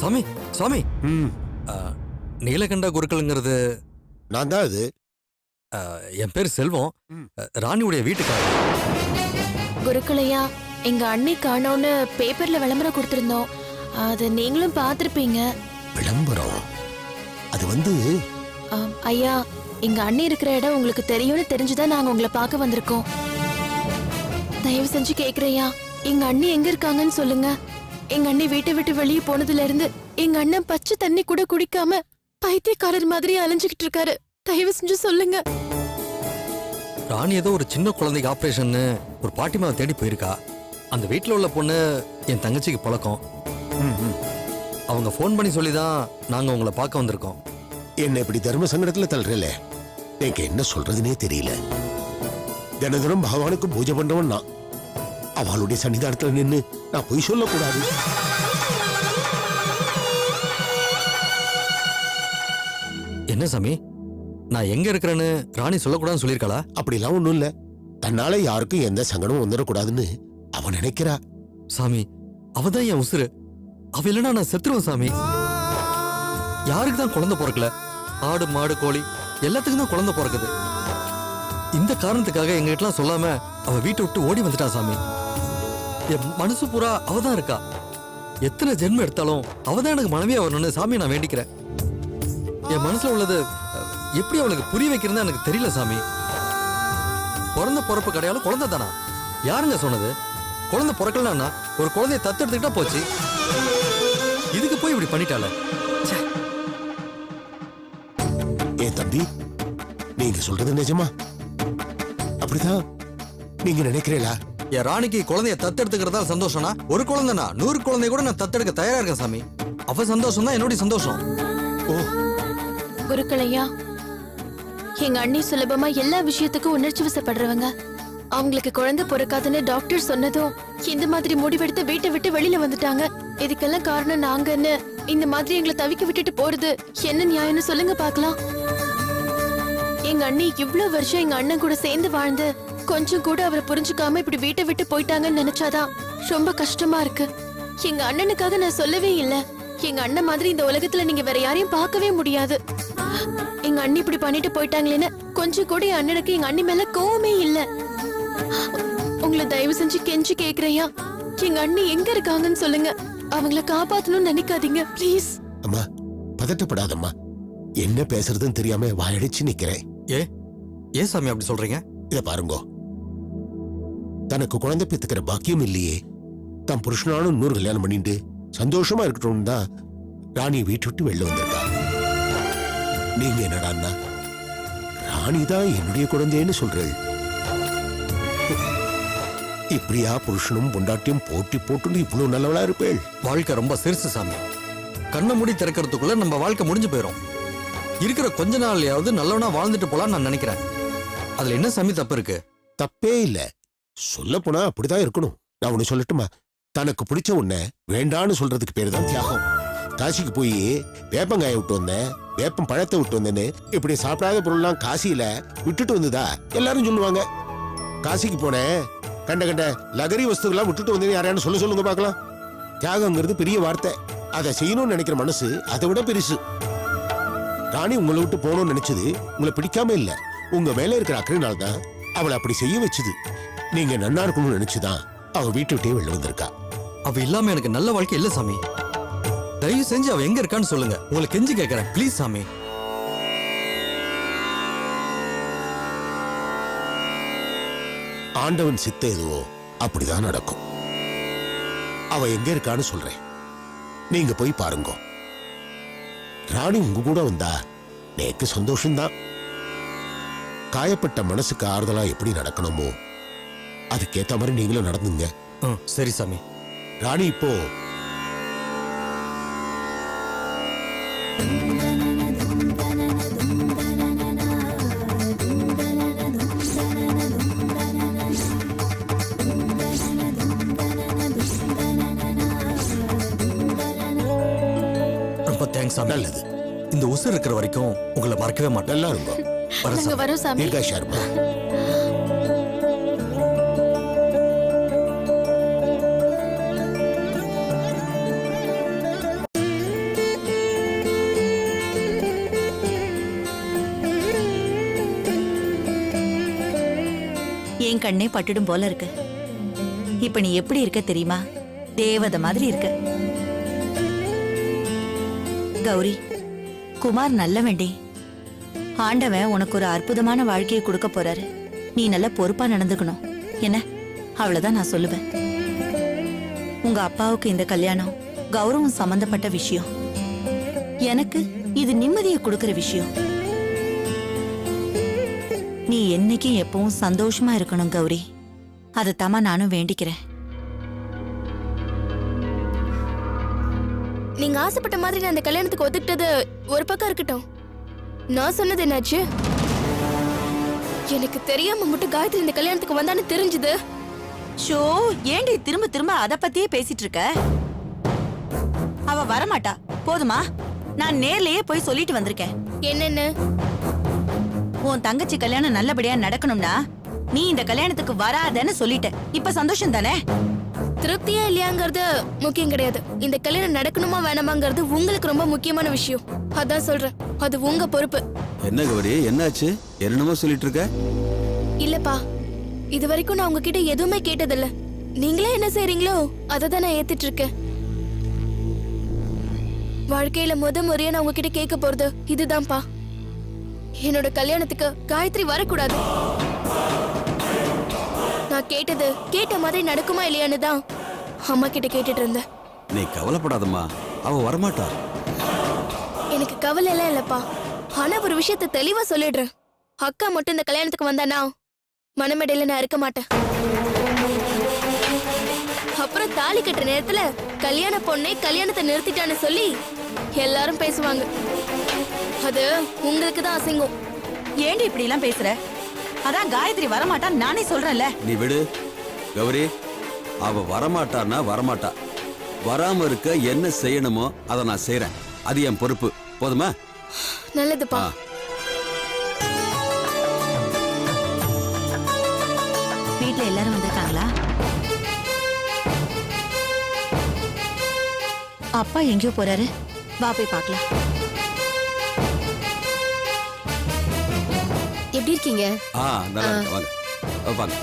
சாமி சாமி, ம் நீலகண்ட குருக்கள்ங்கிறது நான் தான் அது. என் பேர் செல்வம், ராணியுடைய வீட்டுக்காரர். குருக்களையா, எங்க அண்ணி காணோன்னு பேப்பர்ல விளம்பரம் கொடுத்திருந்தோம். அது நீங்களும் பார்த்திருப்பீங்க. விளம்பரம்? அது வந்து ஐயா, எங்க அண்ணி இருக்கிற இடம் உங்களுக்கு தெரியும்னு தெரிஞ்சுதான் நாங்க உங்களை பார்க்க வந்திருக்கோம். தயவு செஞ்சு கேக்குறையா, எங்க அண்ணி எங்க இருக்காங்கன்னு சொல்லுங்க. எங்க அண்ணி வீட்டை விட்டு வெளியே போனதுல இருந்து எங்க அண்ணன் பச்சை தண்ணி கூட குடிக்காம பைத்தியக்காரர் மாதிரி அலைஞ்சுக்கிட்டு இருக்காரு. தயவு செஞ்சு சொல்லுங்க. ராணி ஏதோ ஒரு சின்ன குழந்தைக்கு ஆபரேஷன் ஒரு பாட்டிமாவை தேடி போயிருக்கா. அந்த வீட்டில் உள்ள பொண்ணு என் தங்கச்சிக்கு பழக்கம். அவங்க ஃபோன் பண்ணி சொல்லிதான் நாங்க உங்களை பார்க்க வந்திருக்கோம். என்ன இப்படி தர்ம சங்கடத்துல தள்ளுறல, எனக்கு என்ன சொல்றதுனே தெரியல. தினதினம் பகவானுக்கு பூஜை பண்றவன் நான். அவளுடைய சன்னிதானத்துல நின்னு நான் பொய் சொல்லக்கூடாது. என்ன சாமி, நான் எங்க இருக்கிறேன்னு ராணி சொல்லக்கூடாதுன்னு சொல்லியிருக்காளா? அப்படிலாம் ஒண்ணும் இல்ல. தன்னால யாருக்கும் எந்த சங்கடமும் வந்துடக்கூடாதுன்னு அவன் நினைக்கிறா. சாமி, அவதான் என் உசுரு. அவ இல்லைன்னா நான் செத்துருவேன் சாமி. யாருக்கு தான் குழந்தை பிறக்கல? ஆடு மாடு கோழி எல்லாத்துக்கும் தான் குழந்தை பிறக்குது. இந்த காரணத்துக்காக எங்க கிட்டலாம் சொல்லாம அவ வீட்டை விட்டு ஓடி வந்துட்டா சாமி. என் மனசு பூரா அவதான் இருக்கா. எத்தனை ஜென்மம் எடுத்தாலும் அவதான் எனக்கு மனைவியா வரணும்னு சாமி நான் வேண்டிக்கிறேன். என் மனசுல உள்ளது எப்படி அவளுக்கு புரிய வைக்கிறதா எனக்கு தெரியல சாமி. பிறந்த பிறப்பு கிடையாது, குழந்தை தானா? யாருங்க சொன்னது? குழந்தை பிறக்கலன்னா ஒரு குழந்தைய தத்தெடுத்துக்கிட்டா போச்சு. இதுக்கு போய் இப்படி பண்ணிட்டால. ஏ தம்பி, நீங்க சொல்றது நிஜமா? அப்படிதான் நீங்க நினைக்கிறீங்களா? என் ராணிக்கு குழந்தைய தத்தெடுத்துக்கிறதா சந்தோஷம்னா, ஒரு குழந்தைனா 100 குழந்தைய கூட நான் தத்தெடுக்க தயாரா இருக்கேன் சாமி. அவ சந்தோஷம் தான் என்னுடைய சந்தோஷம். ஓ குருக்களையா, எங்க அண்ணி சுலபமா எல்லா விஷயத்துக்கும் உணர்ச்சி வசப்படுறவங்க. அவங்களுக்கு குழந்தை பிறக்காதுன்னு டாக்டர் சொன்னதும் இந்த மாதிரி முடிவெடுத்து வீட்டை விட்டு வெளியில வந்துட்டாங்க. இதுக்கெல்லாம் காரணம் நாங்கன்னு இந்த மாதிரி எங்களை தவிக்க விட்டுட்டு போறது என்ன நியாயம்னு சொல்லுங்க பாக்கலாம். எங்க அண்ணி இவ்வளவு வருஷம் எங்க அண்ணன் கூட சேர்ந்து வாழ்ந்து கொஞ்சம் கூட அவரை புரிஞ்சுக்காம இப்படி வீட்டை விட்டு போயிட்டாங்கன்னு நினைச்சாதான் ரொம்ப கஷ்டமா இருக்கு. எங்க அண்ணனுக்காக நான் சொல்லவே இல்ல. எங்க அண்ணன் மாதிரி இந்த உலகத்துல நீங்க வேற யாரையும் பார்க்கவே முடியாது. எங்க அண்ணி இப்படி பண்ணிட்டு போயிட்டாங்களேன்னு கொஞ்சம் கூட என் அண்ணனுக்கு எங்க அண்ணி மேல கோவமே இல்ல. உங்களை தயவு செஞ்சு கெஞ்சி கேக்குறையா, எங்க அண்ணி எங்க இருக்காங்கன்னு சொல்லுங்க. அவங்கள காப்பாத்தணும்னு நினைக்காதீங்க ப்ளீஸ். அம்மா, பதட்டப்படாதம்மா. என்ன பேசுறதுன்னு தெரியாம வாயடிச்சு நிக்கிறேன். ஏன் சாமி அப்படி சொல்றீங்க? இத பாருங்கோ, தனக்கு குழந்தை பெத்துக்கிற பாக்கியம் இல்லையே, தன் புருஷனாலும் 100 கல்யாணம் பண்ணிட்டு சந்தோஷமா இருக்கட்டும் தான் ராணி வீட்டு விட்டு வெளில வந்திருக்கா. நீங்க என்னடான்னா ராணி தான் என்னுடைய குழந்தைன்னு சொல்றேன். இப்படியா புருஷனும் பொண்டாட்டியும் போட்டி போட்டு இவ்வளவு நல்லவளா இருப்பேள்? வாழ்க்கை ரொம்ப சிறுசு சாமி. கண்ணை மூடி திறக்கிறதுக்குள்ள நம்ம வாழ்க்கை முடிஞ்சு போயிடும். இருக்கிற கொஞ்ச நாள்லயாவது நல்லவனா வாழ்ந்துட்டு போலாம் நான் நினைக்கிறேன். அதுல என்ன சாமி தப்பு இருக்கு? தப்பே இல்ல. சொல்ல போனா அப்படிதான் இருக்கணும். நான் ஒண்ணு சொல்லட்டுமா? தனக்கு பிடிச்ச உன்ன வேண்டான்னு சொல்றதுக்கு பேரு தான் தியாகம். காசிக்கு போய் வேப்பங்காய விட்டு வந்தேன், வேப்பம் பழத்தை விட்டு வந்தேன்னு இப்படி சாப்பிடாத பொருள்லாம் காசியில விட்டுட்டு வந்ததா எல்லாரும் சொல்லுவாங்க. காசிக்கு போனேன், கண்ட கண்ட லகரி வஸ்துக்கெல்லாம் விட்டுட்டு வந்தேன்னு யாரையானு சொல்லுங்க பார்க்கலாம். தியாகங்கிறது பெரிய வார்த்தை. அதை செய்யணும்னு நினைக்கிற மனசு அதை விட பெருசு. ராணி உங்களை விட்டு போகணும்னு நினைச்சது உங்களை பிடிக்காம இல்ல, உங்க மேல இருக்கிற அக்கறையினால தான் அவளை அப்படி செய்ய வச்சுது. நீங்க நன்னா இருக்கணும்னு நினைச்சுதான் அவ வீட்டு விட்டே வெளில வந்திருக்கா. அவ இல்லாம எனக்கு நல்ல வாழ்க்கை இல்ல சாமி. தயவு செஞ்சு அவ எங்க இருக்கான்னு சொல்லுங்க. உங்களை கெஞ்சி கேட்கறேன் ப்ளீஸ் சாமி. ஆண்டவன் சித்த எதுவோ அப்படிதான் நடக்கும். அவ எங்க இருக்கான்னு சொல்றேன், நீங்க போய் பாருங்க. ராணி உங்க கூட வந்தா எனக்கு சந்தோஷம்தான். காயப்பட்ட மனசுக்கு ஆறுதலா எப்படி நடக்கணுமோ அதுக்கேத்த மாதிரி நீங்களும் நடந்துங்க. சரி சாமி. ராணி இப்போ ரொம்ப தேங்க்ஸ் சாமி. நல்லது. இந்த உசுர் இருக்கிற வரைக்கும் உங்களை மறக்கவே மாட்டேன். நல்லா இருக்கும். நாங்க வரோம் சாமி. தீர்க்கா ஷர்மா. கண்ணே பட்டுடும் போல இருக்கு. இப்ப நீ எப்படி இருக்க தெரியுமா? தேவதை மாதிரி இருக்க. கௌரி, குமார் நல்லவேண்டி. ஆண்டவன் உனக்கு ஒரு அற்புதமான வாழ்க்கையை கொடுக்க போறாரு. நீ நல்ல பொறுப்பா நடந்துக்கணும். என்ன, அவ்வளவுதான் நான் சொல்லுவேன். உங்க அப்பாவுக்கு இந்த கல்யாணம் கௌரவம் சம்பந்தப்பட்ட விஷயம். எனக்கு இது நிம்மதியை கொடுக்கிற விஷயம். நீ என்னைக்கும் எப்பவும் சந்தோஷமா இருக்கணும் கௌரி. அதைத்தாமா நானும் வேண்டிக்கிறேன். நீங்க ஆசைப்பட்ட மாதிரி நான் அந்த கல்யாணத்துக்கு ஒத்துக்கிட்டது ஒரு பக்கம் இருக்கட்டும். நான் சொன்னது என்னாச்சு? எனக்கு தெரியாம மட்டும் காயத்ரி இந்த கல்யாணத்துக்கு வந்தான்னு தெரிஞ்சது. ஷோ, ஏண்டி திரும்ப திரும்ப அத பத்தியே பேசிட்டு இருக்க? அவ வரமாட்டா, போதுமா? நான் நேர்லயே போய் சொல்லிட்டு வந்திருக்கேன். என்னன்னு? உன் தங்கச்சி கல்யாணம் நல்லபடியா நடக்கணும்னா நீ இந்த கல்யாணத்துக்கு வராதன்னு சொல்லிட்ட. இப்ப சந்தோஷம் தானே? திருப்தியா இல்லையாங்கிறது முக்கியம் கிடையாது. இந்த கல்யாணம் நடக்கணுமா வேணாமாங்கிறது உங்களுக்கு ரொம்ப முக்கியமான விஷயம். அதான் சொல்றேன், அது உங்க பொறுப்பு. என்ன கௌரி, என்னாச்சு? என்னமோ சொல்லிட்டு இருக்க? இல்லப்பா, இது வரைக்கும் நான் உங்ககிட்ட எதுவுமே கேட்டதில்ல. நீங்களே என்ன செய்றீங்களோ அதை தான் நான் ஏத்துட்டு இருக்கேன். வாழ்க்கையில முறையா நான் உங்ககிட்ட கேட்க போறது இதுதான்ப்பா. என்னோட கல்யாணத்துக்கு காயத்ரி வரக்கூடாது. நான் கேட்டது கேட்ட மாதிரி நடக்குமா இல்லையான்னு தான் அம்மா கிட்ட கேட்டுட்டு இருந்தேன். நீ கவலைப்படாதம்மா, அவ வரமாட்டா. எனக்கு கவலை எல்லாம் இல்லப்பா. ஆனா ஒரு விஷயத்த தெளிவா சொல்லிடுறேன். அக்கா மட்டும் இந்த கல்யாணத்துக்கு வந்தானா மனமேடையில நான் இருக்க மாட்டேன். அப்புறம் தாலி கட்டுற நேரத்துல கல்யாண பொண்ணே கல்யாணத்தை நிறுத்திட்டான்னு சொல்லி எல்லாரும் பேசுவாங்க. அது உங்களுக்கு தான் அசிங்கம். ஏண்டி இப்படி எல்லாம் பேசுற? அதான் காயத்ரி வரமாட்டா நானே சொல்றேன்ல. நீ விடு கௌரி, அவ வரமாட்டான்னா வரமாட்டா. வராம இருக்க என்ன செய்யணுமோ அதை நான் செய்யறேன். அது என் பொறுப்பு. போதுமா? நல்லதுப்பா. வீட்ல எல்லாரும் வந்திருக்காங்களா? அப்பா எங்கேயோ போறாரு, வா போய் பார்க்கலாம். எப்படி இருக்கீங்க? நல்லா இருக்கு. வாங்க வாங்க.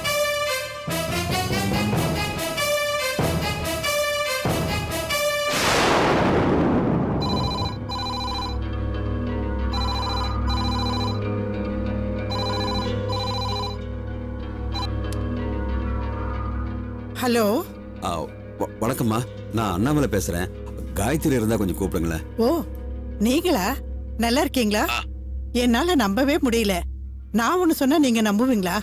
ஹலோ. வணக்கம்மா, நான் அண்ணாமலை பேசுறேன். காயத்ரி இருந்தா கொஞ்சம் கூப்பிடுங்களேன். ஓ, நீங்களா? நல்லா இருக்கீங்களா? என்னால நம்பவே முடியல. நான் ஒண்ணு சொன்னா நீங்க நம்புவீங்களா?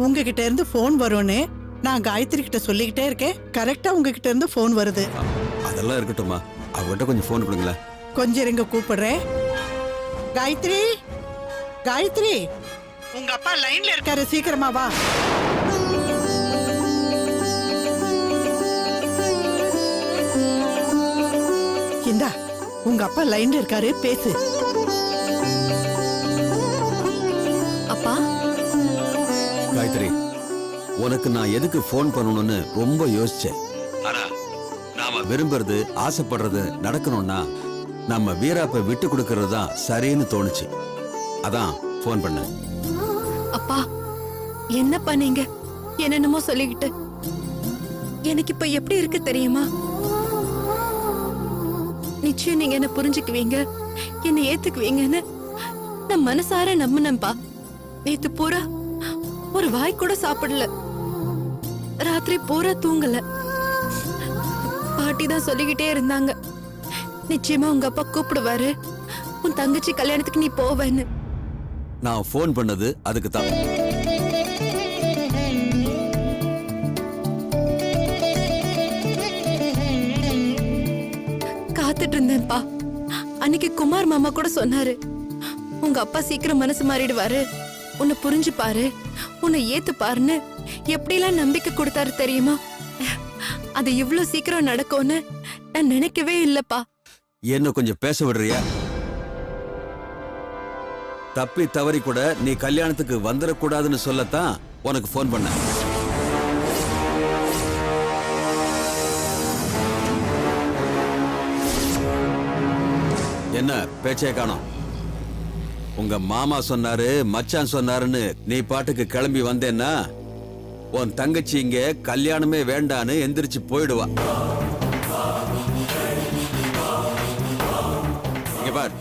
உங்ககிட்ட இருந்து போன் வரும்னு நான் காயத்ரி கிட்ட சொல்லிக்கிட்டே இருக்கேன். கரெக்டா உங்ககிட்ட இருந்து போன் வருது. அதெல்லாம் இருக்கட்டும்மா, அவகிட்ட கொஞ்சம் போன் கொடுங்களேன். கொஞ்சம் இருங்க, கூப்பிடுறேன். காயத்ரி, காயத்ரி, உங்க அப்பா லைன்ல இருக்காரு, சீக்கிரமா வா. இந்தா, உங்க அப்பா லைன்ல இருக்காரு, பேசு. அப்பா, காயத்ரி, உனக்கு நான் எதுக்கு போன் பண்ணணும்னு ரொம்ப யோசிச்சேன். ஆனா நாம விரும்புறது ஆசைப்படுறது நடக்கணும்னா நம்ம வீராப்ப விட்டு கொடுக்கறது தான் சரின்னு தோணுச்சு. அதான் போன் பண்ணேன். அப்பா, என்னப்பா நீங்க என்னென்னமோ சொல்லிக்கிட்டு? எனக்கு இப்ப எப்படி இருக்கு தெரியுமா? நிச்சயம் நீங்க என்ன புரிஞ்சுக்குவீங்க, என்ன ஏத்துக்குவீங்கன்னு நான் மனசார நம்பினேன்பா. நேத்து பூரா ஒரு வாய் கூட சாப்பிடல, ராத்திரி பூரா தூங்கல. பாட்டி தான் சொல்லிக்கிட்டே இருந்தாங்க, நிச்சயமா உங்க அப்பா கூப்பிடுவாரு, உன் தங்கச்சி கல்யாணத்துக்கு நீ போவேன்னு. நான் போன் பண்ணது அதுக்கு தான். காத்துட்டு இருந்தேன்ப்பா. அன்னைக்கு குமார் மாமா கூட சொன்னாரு, உங்க அப்பா சீக்கிரம் மனசு மாறிடுவாரு, உன்னை புரிஞ்சுப்பாரு, உன்னை ஏத்துப்பாருன்னு எப்படிலாம் நம்பிக்கை கொடுத்தாரு தெரியுமா? அது இவ்வளவு சீக்கிரம் நடக்கும்னு நான் நினைக்கவே இல்லப்பா. என்ன கொஞ்சம் பேச விடுறியா? தப்பி தவறி கூட நீ கல்யாணத்துக்கு வந்துடக்கூடாதுன்னு சொல்லத்தான் உனக்கு போன் பண்ண. என்ன பேச்சே காணோம்? உங்க மாமா சொன்னாரு, மச்சான் சொன்னாருன்னு நீ பாட்டுக்கு கிளம்பி வந்தேன்னா உன் தங்கச்சி இங்க கல்யாணமே வேண்டான்னு எந்திரிச்சு போயிடுவா. இங்க பார்,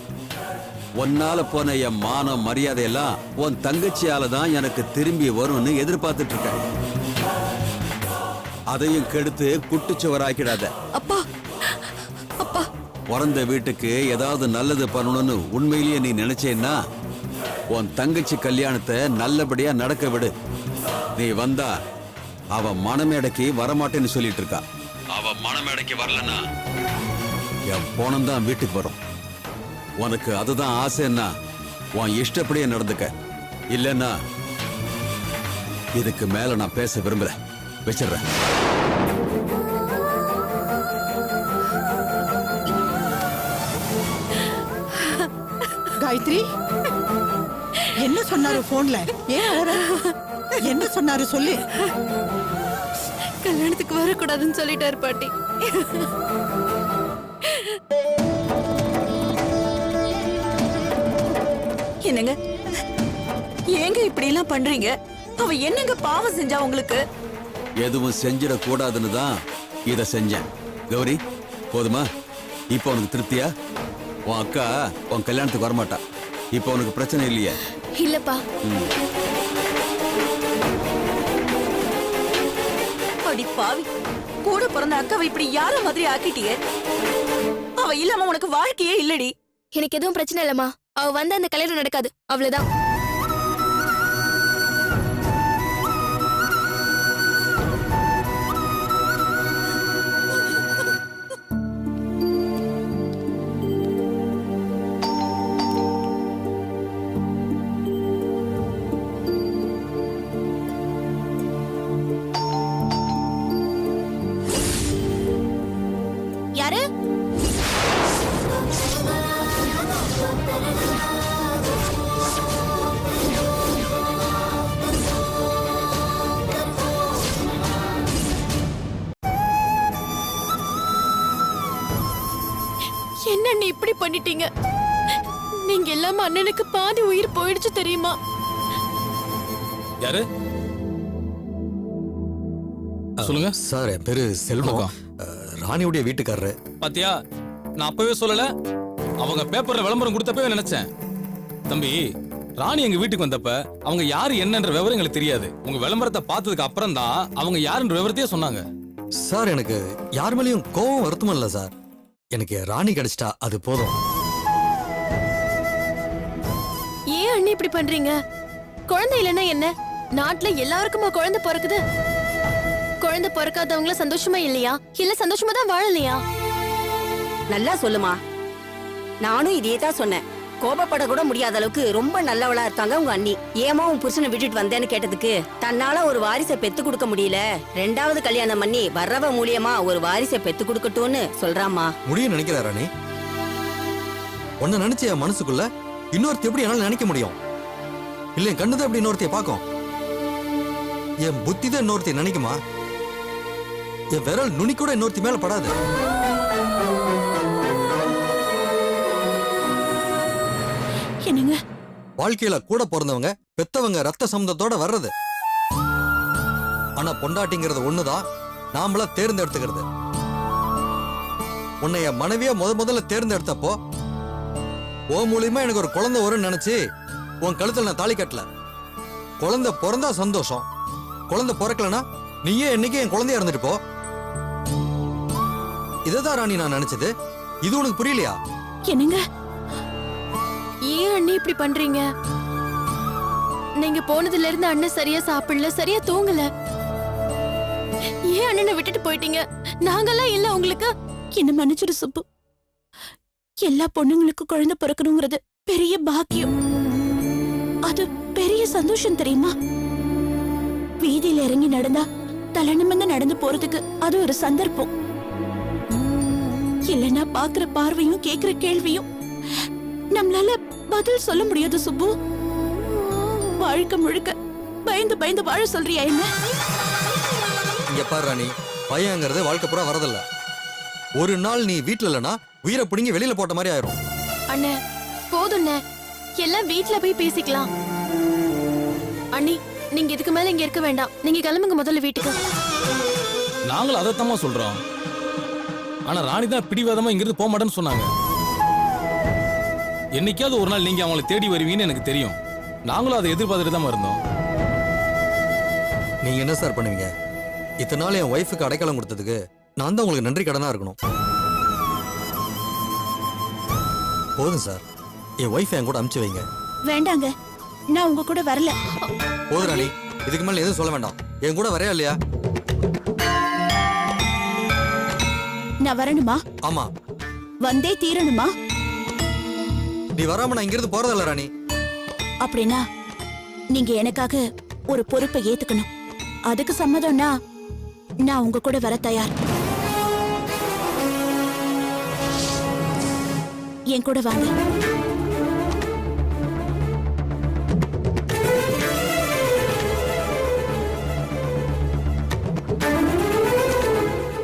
உன்னால போன என் மானம் மரியாதையெல்லாம் உன் தங்கச்சியால தான் எனக்கு திரும்பி வரும்னு எதிர்பார்த்துட்டு இருக்கேன். அதையும் கெடுத்து குட்டுச்சுவராக்கிடாத. அப்பா அப்பா பிறந்த வீட்டுக்கு ஏதாவது நல்லது பண்ணணும்னு உண்மையிலேயே நீ நினைச்சேன்னா உன் தங்கச்சி கல்யாணத்தை நல்லபடியா நடக்க விடு. நீ வந்தா அவ மனமேடைக்கு வரமாட்டேன்னு சொல்லிட்டு இருக்கா. அவ மனமேடைக்கு வரலன்னா என் போனம் தான் வீட்டுக்கு வரும். உனக்கு அதுதான் ஆசைன்னா உன் இஷ்டப்படியே நடந்துக்க. இல்லைன்னா இதுக்கு மேல நான் பேச விரும்பல. வச்சிடுறேன். காயத்ரி என்ன சொன்னாரு போன்ல? ஏன் அழற? என்ன சொன்னாரு சொல்லு. கல்யாணத்துக்கு வரக்கூடாதுன்னு சொல்லிட்டாரு பாட்டி. என்னங்க ஏங்க இப்படி எல்லாம் பண்றீங்க? அவ என்னங்க பாவம் செஞ்சா உங்களுக்கு? எதுவும் செஞ்சிடக்கூடாதுன்னு தான் இதை செஞ்சேன். கௌரி, போதுமா? இப்போ உனக்கு திருப்தியா? உன் அக்கா உன் கல்யாணத்துக்கு வரமாட்டா. இப்போ உனக்கு பிரச்சனை இல்லையே? இல்லப்பா. அடி பாவி, கூட பிறந்த அக்காவை இப்படி யார மாதிரி ஆக்கிட்டியே? அவ இல்லாம உனக்கு வாழ்க்கையே இல்லடி. எனக்கு எதுவும் பிரச்சனை இல்லம்மா. அவ வந்து அந்த கல்யாணம் நடக்காது, அவ்வளவுதான். யாரு? என்ன நீ இப்படி பண்ணிட்டீங்க? நீங்க இல்லாம அண்ணனுக்கு பாதி உயிர் போயிடுச்சு தெரியுமா? யாரு? சொல்லுங்க சார், என் பேரு செல்வம். ராணியுடைய வீட்டுக்காரரு. பாத்தியா, நான் அப்பவே சொல்லல. அவங்க பேப்பர்ல விளம்பரம் கொடுத்தப்பவே நினைச்சேன். தம்பி, ராணி எங்க வீட்டுக்கு வந்தப்ப அவங்க யாரு என்னன்ற விவரம் எங்களுக்கு தெரியாது. உங்க விளம்பரத்தை பார்த்ததுக்கு அப்புறம் தான் அவங்க யாருன்ற விவரத்தையே சொன்னாங்க. சார், எனக்கு யார் மேலேயும் கோவம் வருத்தம் இல்ல சார். எனக்கு ராணி கிடைச்சிட்டா அது போதும். ஏன் அண்ணி இப்படி பண்றீங்க? குழந்தை இல்லைன்னா என்ன? நாட்டுல எல்லாருக்குமா குழந்தை பிறக்குது? குழந்தை பிறக்காதவங்கள சந்தோஷமா இல்லையா? இல்ல சந்தோஷமா தான் வாழலையா? நல்லா சொல்லுமா. நானும் இதே தான் சொன்னேன். கோபப்பட கூட முடியாத அளவுக்கு ரொம்ப நல்லவளா இருக்காங்க உங்க அண்ணி. ஏமா உன் புருஷனை விட்டுட்டு வந்தேன்னு கேட்டதுக்கு தன்னால ஒரு வாரிசை பெத்து கொடுக்க முடியல, 2வது கல்யாணம் பண்ணி வர்றவ மூலியமா ஒரு வாரிசை பெத்து கொடுக்கட்டும்னு சொல்றாமா. முடியும் நினைக்கிறா ராணி? உன்னை நினைச்ச என் மனசுக்குள்ள இன்னொருத்தி எப்படி என்னால நினைக்க முடியும்? இல்ல என் கண்ணுதான் எப்படி இன்னொருத்தைய பாக்கும்? என் புத்தி தான் இன்னொருத்தைய நினைக்குமா? என் விரல் நுனி கூட இன்னொருத்தி மேல படாது. என்னங்க வாழ்க்கையில கூட பிறந்தவங்க பெத்தவங்க ரத்த சம்பந்தத்தோட வர்றது. ஆனா பொண்டாட்டிங்கிறது ஒண்ணுதான் நாமளா தேர்ந்தெடுத்துக்கிறது. உன்னை என் மனைவியா முதல்ல தேர்ந்தெடுத்தப்போ ஓ மூலியமா எனக்கு ஒரு குழந்தை வரும்னு நினைச்சு உன் கழுத்துல நான் தாலி கட்டல. குழந்தை பிறந்தா சந்தோஷம், குழந்தை பிறக்கலனா நீயே என்னைக்கு என் குழந்தைய இருந்துட்டு போ. இததான் ராணி நான் நினைச்சது. இது உனக்கு புரியலையா? என்னங்க ஏன் அண்ணி இப்படி பண்றீங்க? நீங்க போனதுல இருந்து அண்ணன் சரியா சாப்பிடல, சரியா தூங்கல. ஏன் அண்ணனை விட்டுட்டு போயிட்டீங்க? நாங்கெல்லாம் இல்ல உங்களுக்கு? என்ன மன்னிச்சிடு சுப்பு. எல்லா பொண்ணுங்களுக்கும் குழந்தை பிறக்கணுங்கிறது பெரிய பாக்கியம். அது பெரிய சந்தோஷம் தெரியுமா? வீதியில இறங்கி நடந்தா தலை நிமிர்ந்து நடந்து போறதுக்கு அது ஒரு சந்தர்ப்பம். இல்லைன்னா பாக்குற பார்வையும் கேக்குற கேள்வியும் நம்மளால பதில் சொல்ல முடியாது சுப்பு. வாழ்க்கை முழுக்க பயந்து பயந்து வாழ சொல்றியா என்ன? இங்க பாரு ராணி, பயங்கிறது வாழ்க்கை பூரா வரதில்ல. ஒரு நாள் நீ வீட்டுல இல்லனா உயிரை பிடிங்கி வெளியில போட்ட மாதிரி ஆயிரும். அண்ணே போதும்ண்ணே, எல்லாம் வீட்ல போய் பேசிக்கலாம். அண்ணி நீங்க இதுக்கு மேல இங்க இருக்க வேண்டாம். நீங்க கிளம்புங்க முதல்ல வீட்டுக்கு. நாங்களும் அதைத்தாம்மா சொல்றோம். ஆனா ராணி தான் பிடிவாதமா இங்கிருந்து போக மாட்டேன்னு சொன்னாங்க. என்னைக்காவது ஒரு நாள் நீங்க அவங்களை தேடி வருவீங்கன்னு எனக்கு தெரியும். நாங்களும் அதை எதிர்பார்த்துட்டு தான் இருந்தோம். நீங்க என்ன சார் பண்ணுவீங்க? இத்தனை நாள் என் ஒய்ஃபுக்கு அடைக்கலம் கொடுத்ததுக்கு நான் தான் உங்களுக்கு நன்றி கடனா இருக்கணும். போதும் சார், என் ஒய்ஃப் என் கூட அனுப்பிச்சு வைங்க. வேண்டாங்க, நான் உங்க கூட வரல. போதும் ராணி, இதுக்கு மேல எதுவும் சொல்ல வேண்டாம். என் கூட வரையா இல்லையா? நான் வரணுமா? ஆமா, வந்தே தீரணுமா? நீ வராம நான் இங்கிருந்து போறதில்ல ராணி. அப்படின்னா நீங்க எனக்காக ஒரு பொறுப்பை ஏத்துக்கணும். அதுக்கு சம்மதம்னா நான் உங்க கூட வர தயார். என் கூட வாங்க.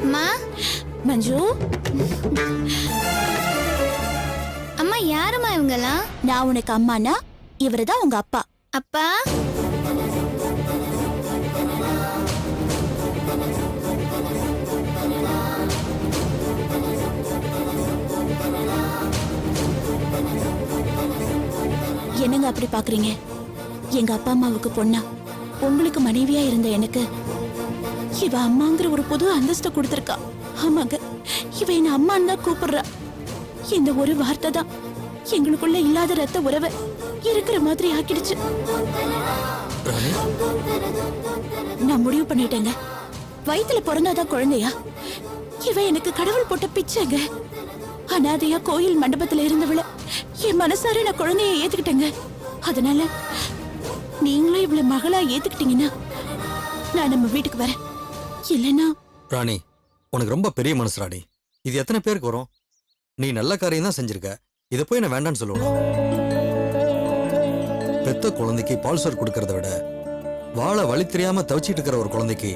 அம்மா. மஞ்சு, அம்மா யாரும்மா இவங்கெல்லாம்? நான் உனக்கு அம்மானா இவருதான் உங்க அப்பா. அப்பா. என்னங்க அப்படி பாக்குறீங்க? எங்க அப்பா அம்மாவுக்கு பொண்ணா உங்களுக்கு மனைவியா இருந்த எனக்கு இவ அம்மாங்கிற ஒரு புது அந்தஸ்தை கொடுத்திருக்கா. ஆமாங்க, இவ என்ன அம்மான்னு தான் கூப்பிடுறா. இந்த ஒரு வார்த்தை தான் எங்களுக்குள்ள இல்லாத ரத்த உறவை இருக்கிற மாதிரி ஆக்கிடுச்சு. ராணி, நான் முடிவு பண்ணிட்டேங்க. வயித்துல பிறந்தாதான் குழந்தையா? இவ எனக்கு கடவுள் போட்ட பிச்சைங்க. அனாதையா கோயில் மண்டபத்துல இருந்தவள என் மனசார நான் குழந்தைய ஏத்துக்கிட்டேங்க. அதனால நீங்களும் இவள மகளா ஏத்துக்கிட்டீங்கன்னா நான் நம்ம வீட்டுக்கு வரேன். இல்லைன்னா ராணி, உனக்கு ரொம்ப பெரிய மனசு ராணி. இது எத்தனை பேருக்கு வரும்? நீ நல்ல காரியம் தான் செஞ்சிருக்க. இதை போய் நான் வேண்டான்னு சொல்லுவேன். பெத்த குழந்தைக்கு பால் சோறு கொடுக்கறத விட வாழ வழி தெரியாம தவிச்சிட்டு இருக்கிற ஒரு குழந்தைக்கு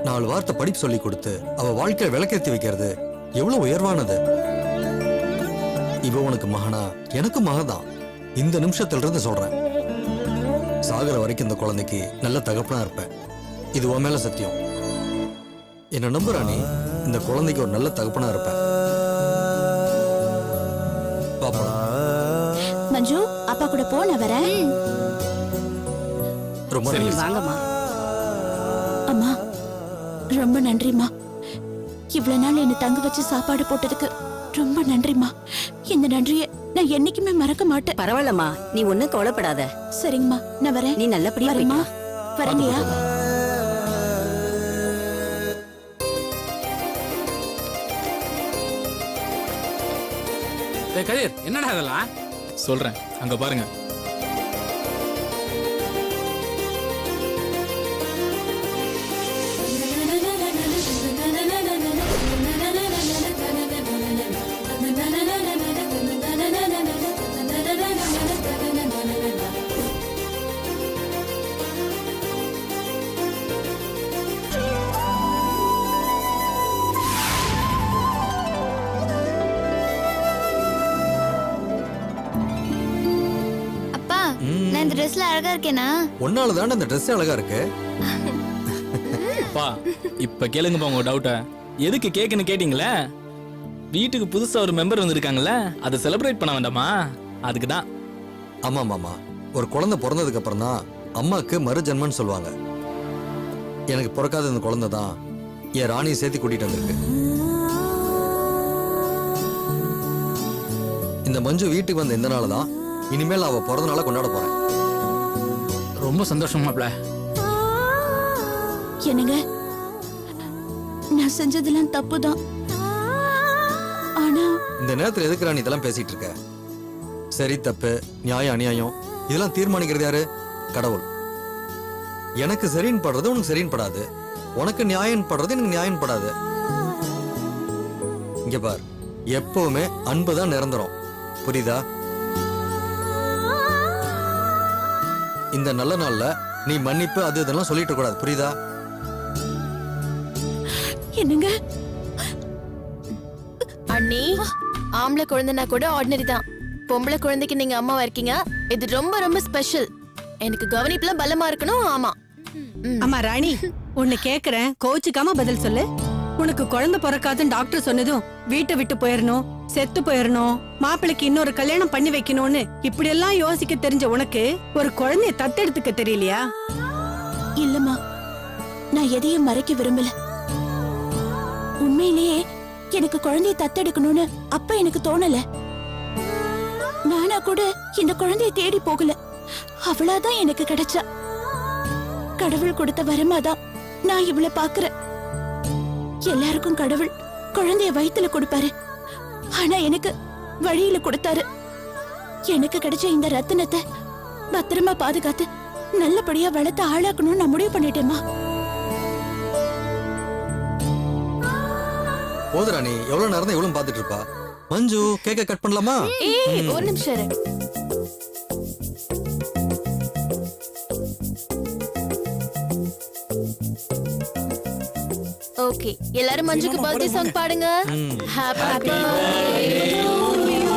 4 வார்த்தை படிப்பு சொல்லி கொடுத்து அவ வாழ்க்கையை விளக்கேத்தி வைக்கிறது எவ்வளவு உயர்வானது. இவ உனக்கு மகனா, எனக்கும் மகதான். இந்த நிமிஷத்துல இருந்து சொல்றேன், சாகுற வரைக்கும் இந்த குழந்தைக்கு நல்ல தகப்பனா இருப்பேன். இது உன் மேல சத்தியம். என்ன நம்பு ராணி, இந்த குழந்தைக்கு ஒரு நல்ல தகப்பனா இருப்பேன். பாப்பா. மஞ்சு, அப்பா கூட போ, நான் வரேன். ரொம்ப சரி, நன்றி. வாங்கம்மா. அம்மா, ரொம்ப நன்றிம்மா. இவ்வளவு நாள் என்ன தங்க வச்சு சாப்பாடு போட்டதுக்கு ரொம்ப நன்றிம்மா. இந்த நன்றியை நான் என்னைக்குமே மறக்க மாட்டேன். பரவாயில்லம்மா, நீ ஒண்ணும் கவலைப்படாத. சரிங்கம்மா, நான் வரேன். நீ நல்லபடியா வரேம்மா. போயிட்டு வா. வரேங்கய்யா. கதிர், என்னடா இதெல்லாம்? சொல்றேன், அங்க பாருங்க. அப்பா, நான் இந்த ட்ரெஸ்ல அழகா இருக்கேனா? உன்னால தானே இந்த ட்ரெஸ் அழகா இருக்கு. அப்பா, இப்ப கேளுங்கப்பா உங்க டவுட்ட. எதுக்கு கேக்குன்னு கேட்டீங்களே? வீட்டுக்கு புதுசா ஒரு மெம்பர் வந்திருக்காங்கல்ல, அதை செலிப்ரேட் பண்ண வேண்டாமா? அதுக்கு தான். ஆமா மாமா, ஒரு குழந்தை பிறந்ததுக்கு அப்புறம் தான் அம்மாக்கு மறு ஜென்மன்னு சொல்லுவாங்க. எனக்கு பிறக்காத இந்த குழந்தை தான் என் ராணியை சேர்த்து கூட்டிட்டு வந்திருக்கு. இந்த மஞ்சு வீட்டுக்கு வந்த இந்த நாள் தான் இனிமேல் அவ பிறந்த நாளை கொண்டாட போறேன். ரொம்ப சந்தோஷமாப்ல. என்னங்க, நான் செஞ்சதெல்லாம் தப்புதான். ஆனா இந்த நேரத்துல எதுக்கு ராணி இதெல்லாம் பேசிட்டு இருக்க? சரி தப்பு, நியாயம் அநியாயம் இதெல்லாம் தீர்மானிக்கிறது யாரு? கடவுள். எனக்கு சரின்னு படுறது உனக்கு சரின்னு படாது, உனக்கு நியாயம் படுறது எனக்கு நியாயம் படாது. இங்க பார், எப்பவுமே அன்புதான் நிரந்தரம், புரியுதா? இந்த நல்ல நாள்ல நீ மன்னிப்பு அது இதெல்லாம் சொல்லிட்டு கூடாது, புரியுதா? என்னங்க, அண்ணி, ஆம்பளை குழந்தைனா கூட ஆர்டினரி தான். பொம்பளை குழந்தைக்கு நீங்க அம்மாவா இருக்கீங்க. இது ரொம்ப ரொம்ப ஸ்பெஷல். எனக்கு கவனிப்புல பலமா இருக்கணும். ஆமா. அம்மா ராணி, உன்னை கேக்குறேன், கோச்சுக்காம பதில் சொல்லு. உனக்கு குழந்தை பிறக்காதுன்னு டாக்டர் சொன்னதும் வீட்டை விட்டு போயிடணும், செத்து போயிடணும், மாப்பிளைக்கு இன்னொரு கல்யாணம் பண்ணி வைக்கணும்னு இப்படி எல்லாம் யோசிக்க தெரிஞ்ச உனக்கு ஒரு குழந்தைய தத்தெடுத்துக்க தெரியலையா? இல்லம்மா, நான் எதையும் மறைக்க விரும்பல. உண்மையிலேயே எனக்கு குழந்தைய தத்தெடுக்கணும்னு அப்ப எனக்கு தோணல. நானா கூட இந்த குழந்தைய தேடி போகல, அவளாதான் எனக்கு கிடைச்சா. கடவுள் கொடுத்த வரமாதான் நான் இவளை பாக்குறேன். எல்லாருக்கும் கடவுள் குழந்தைய வயித்துல கொடுப்பாரு, ஆனா எனக்கு வழியில கொடுத்தாரு. எனக்கு கிடைச்ச இந்த ரத்தினத்தை பத்திரமா பாதுகாத்து நல்லபடியா வளர்த்து ஆளாக்கணும்னு நான் முடிவு பண்ணிட்டேம்மா. போதுரா, நீ எவ்வளவு நேரம் தான் எவ்வளவு பாத்துட்டு இருப்பா? மஞ்சு, கேக்க கட் பண்ணலாமா? ஏய், ஒரு நிமிஷம் இரு. ஓகே, எல்லாரும் மஞ்சுக்கு பர்த்டே சாங் பாடுங்க. Happy birthday to you,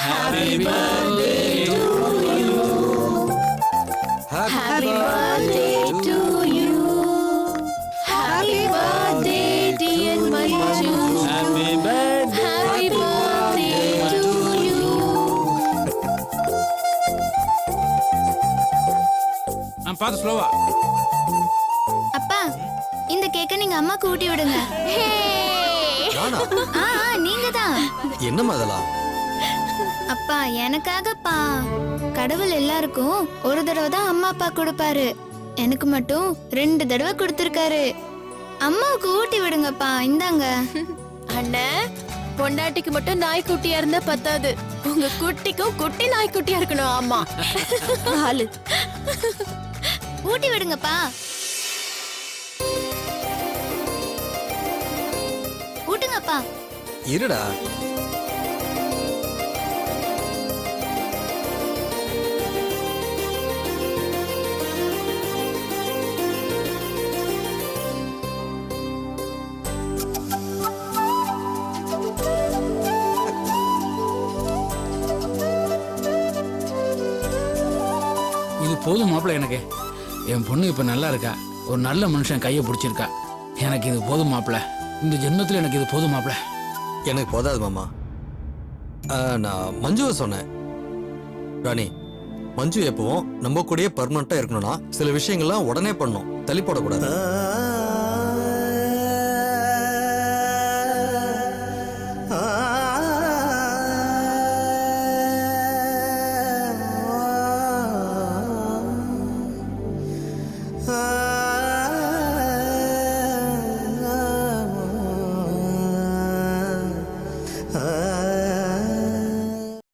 happy birthday to you, happy birthday to you, happy birthday dear Manju, happy birthday. Happy birthday to you. பார்த்து ஸ்லோவா. அப்பா, இந்த கேக்க நீங்க அம்மாக்கு ஊட்டி விடுங்க. நானா? நீங்க தான். என்னம்மா அதெல்லாம்? அப்பா, எனக்காகப்பா. கடவுள் எல்லாருக்கும் ஒரு தடவை தான் அம்மா அப்பா கொடுப்பாரு, எனக்கு மட்டும் 2 தடவை கொடுத்திருக்காரு. அம்மாவுக்கு ஊட்டி விடுங்கப்பா. இந்தாங்க. அண்ணே, பொண்டாட்டிக்கு மட்டும் நாய்க்குட்டியா இருந்தா பத்தாது, உங்க குட்டிக்கும் குட்டி நாய்க்குட்டியா இருக்கணும். ஆமா. ஆளு. ஊட்டி விடுங்கப்பா. ஊட்டுங்கப்பா. இருடா. இது போதும் மாப்பிள்ள. எனக்கு என் பொண்ணு இப்ப நல்லா இருக்கா, ஒரு நல்ல மனுஷன் கையை பிடிச்சிருக்கா. எனக்கு இது போதும் மாப்பிள்ள. இந்த ஜென்மத்தில் எனக்கு இது போதும் மாப்பிள்ள. எனக்கு போதாது மாமா. நான் மஞ்சுவை சொன்னேன். ராணி, மஞ்சு எப்பவும் நம்ம கூடயே பர்மனண்டா இருக்கணும்னா சில விஷயங்கள்லாம் உடனே பண்ணணும், தள்ளி போடக்கூடாது.